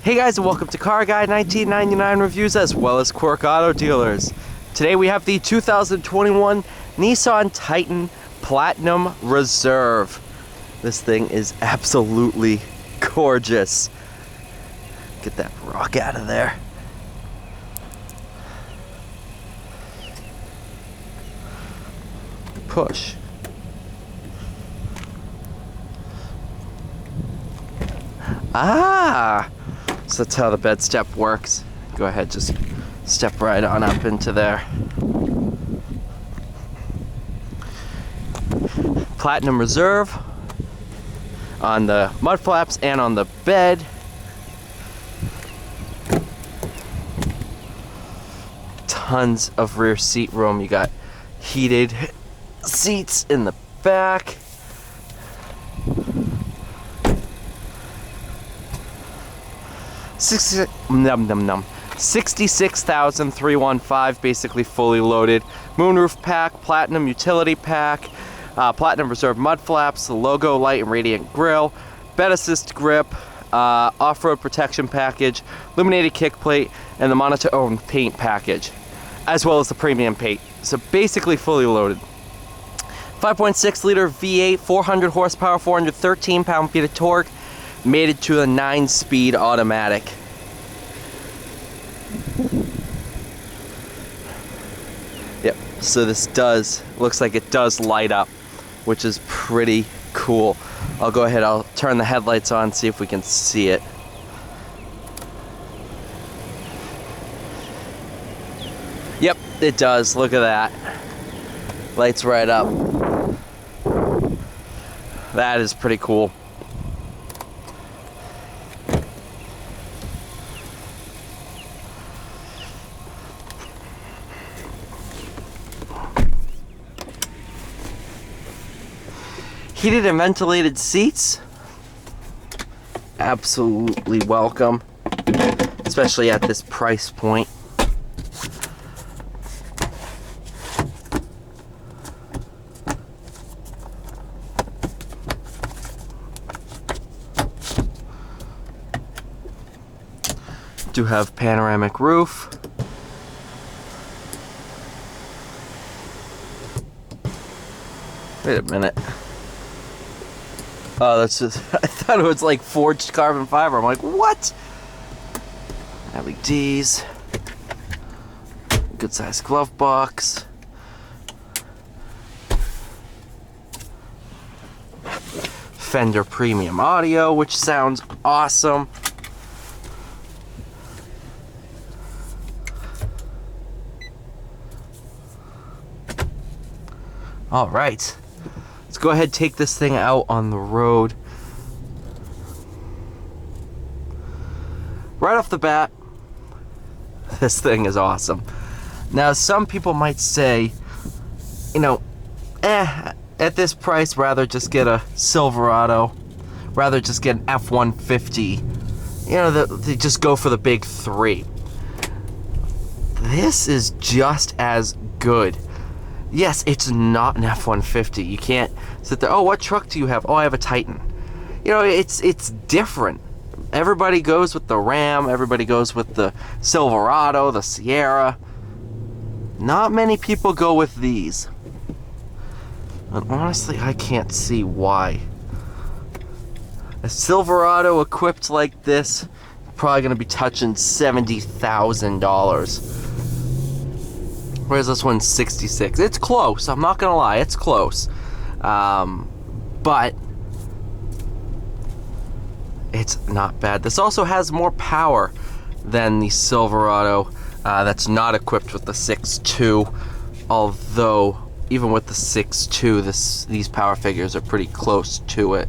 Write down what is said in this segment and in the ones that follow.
Hey guys, and welcome to Car Guy 1999 Reviews as well as Quirk Auto Dealers. Today we have the 2021 Nissan Titan Platinum Reserve. This thing is absolutely gorgeous. Get that rock out of there. Push. Ah! So that's how the bed step works. Go ahead, just step right on up into there. Platinum Reserve on the mud flaps and on the bed. Tons of rear seat room. You got heated seats in the back. $66,315, basically fully loaded. Moonroof pack, platinum utility pack, platinum reserve mud flaps, the logo light and radiant grille, bed assist grip, off-road protection package, illuminated kick plate, and the monotone paint package, as well as the premium paint. So basically fully loaded. 5.6 liter V8, 400 horsepower, 413 pound-feet of torque. Made it to a 9-speed automatic. Yep, so this looks like it does light up, which is pretty cool. I'll go ahead, I'll turn the headlights on, see if we can see it. Yep, it does, look at that. Lights right up. That is pretty cool. Heated and ventilated seats, absolutely welcome, especially at this price point. Do have panoramic roof. Wait a minute. Oh, that's just, I thought it was like forged carbon fiber. I'm like, what? LEDs. Good sized glove box. Fender premium audio, which sounds awesome. All right. Let's go ahead and take this thing out on the road. Right off the bat, this thing is awesome. Now, some people might say, you know, at this price, rather just get a Silverado, rather just get an F-150. You know, they just go for the big three. This is just as good. Yes, it's not an F-150. You can't sit there, oh, what truck do you have? Oh, I have a Titan. You know, it's different. Everybody goes with the Ram. Everybody goes with the Silverado, the Sierra. Not many people go with these. And honestly, I can't see why. A Silverado equipped like this, probably going to be touching $70,000. Whereas this one's 66. It's close. I'm not gonna lie, it's close. But it's not bad. This also has more power than the Silverado that's not equipped with the 6.2. Although, even with the 6.2, these power figures are pretty close to it.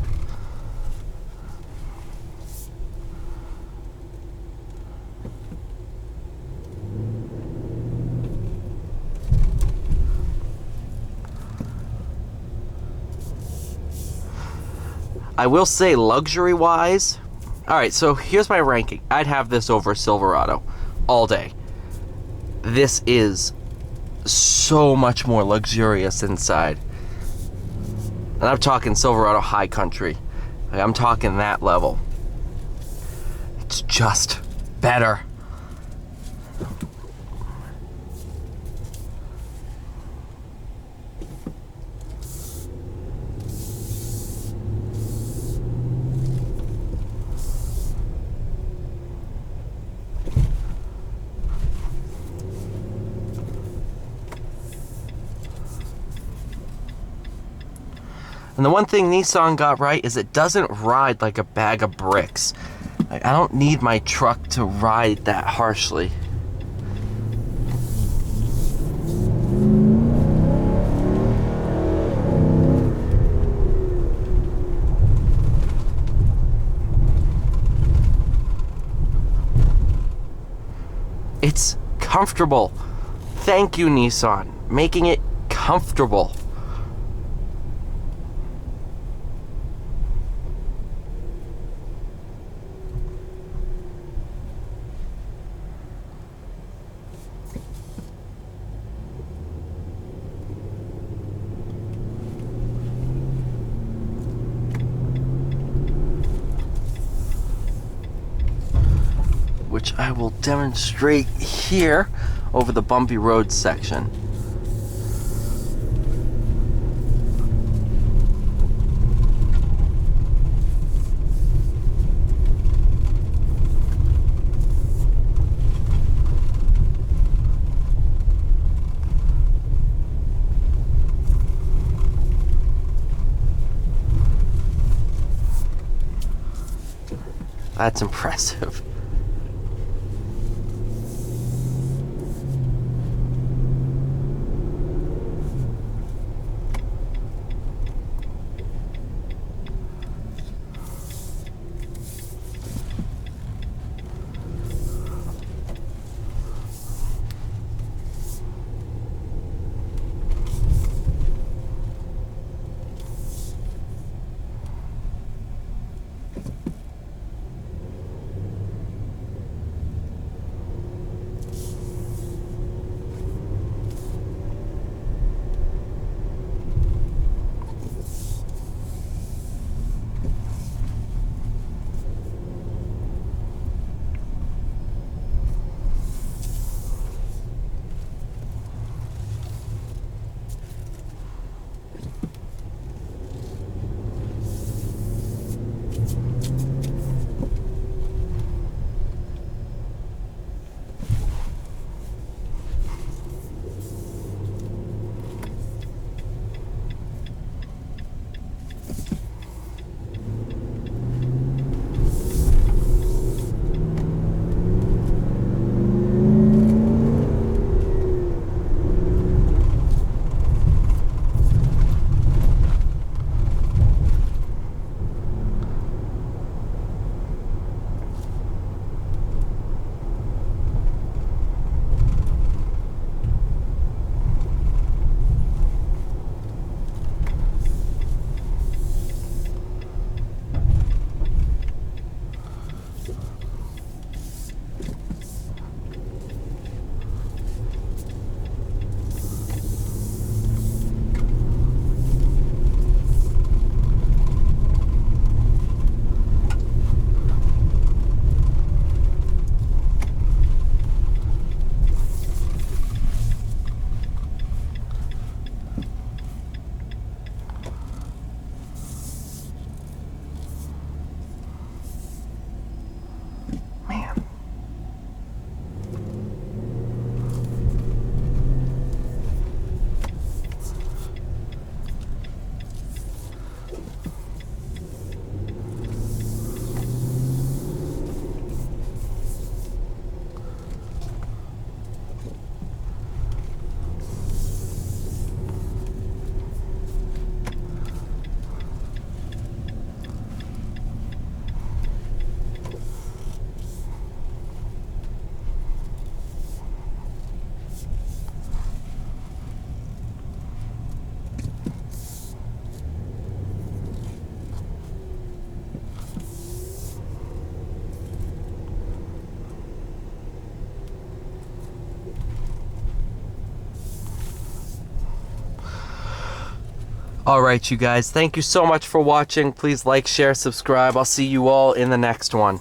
I will say, luxury-wise, alright, so here's my ranking. I'd have this over Silverado all day. This is so much more luxurious inside. And I'm talking Silverado high country. Like, I'm talking that level. It's just better. And the one thing Nissan got right is it doesn't ride like a bag of bricks. Like, I don't need my truck to ride that harshly. It's comfortable. Thank you, Nissan, making it comfortable. Which I will demonstrate here over the bumpy road section. That's impressive. Alright, you guys, thank you so much for watching. Please like, share, subscribe. I'll see you all in the next one.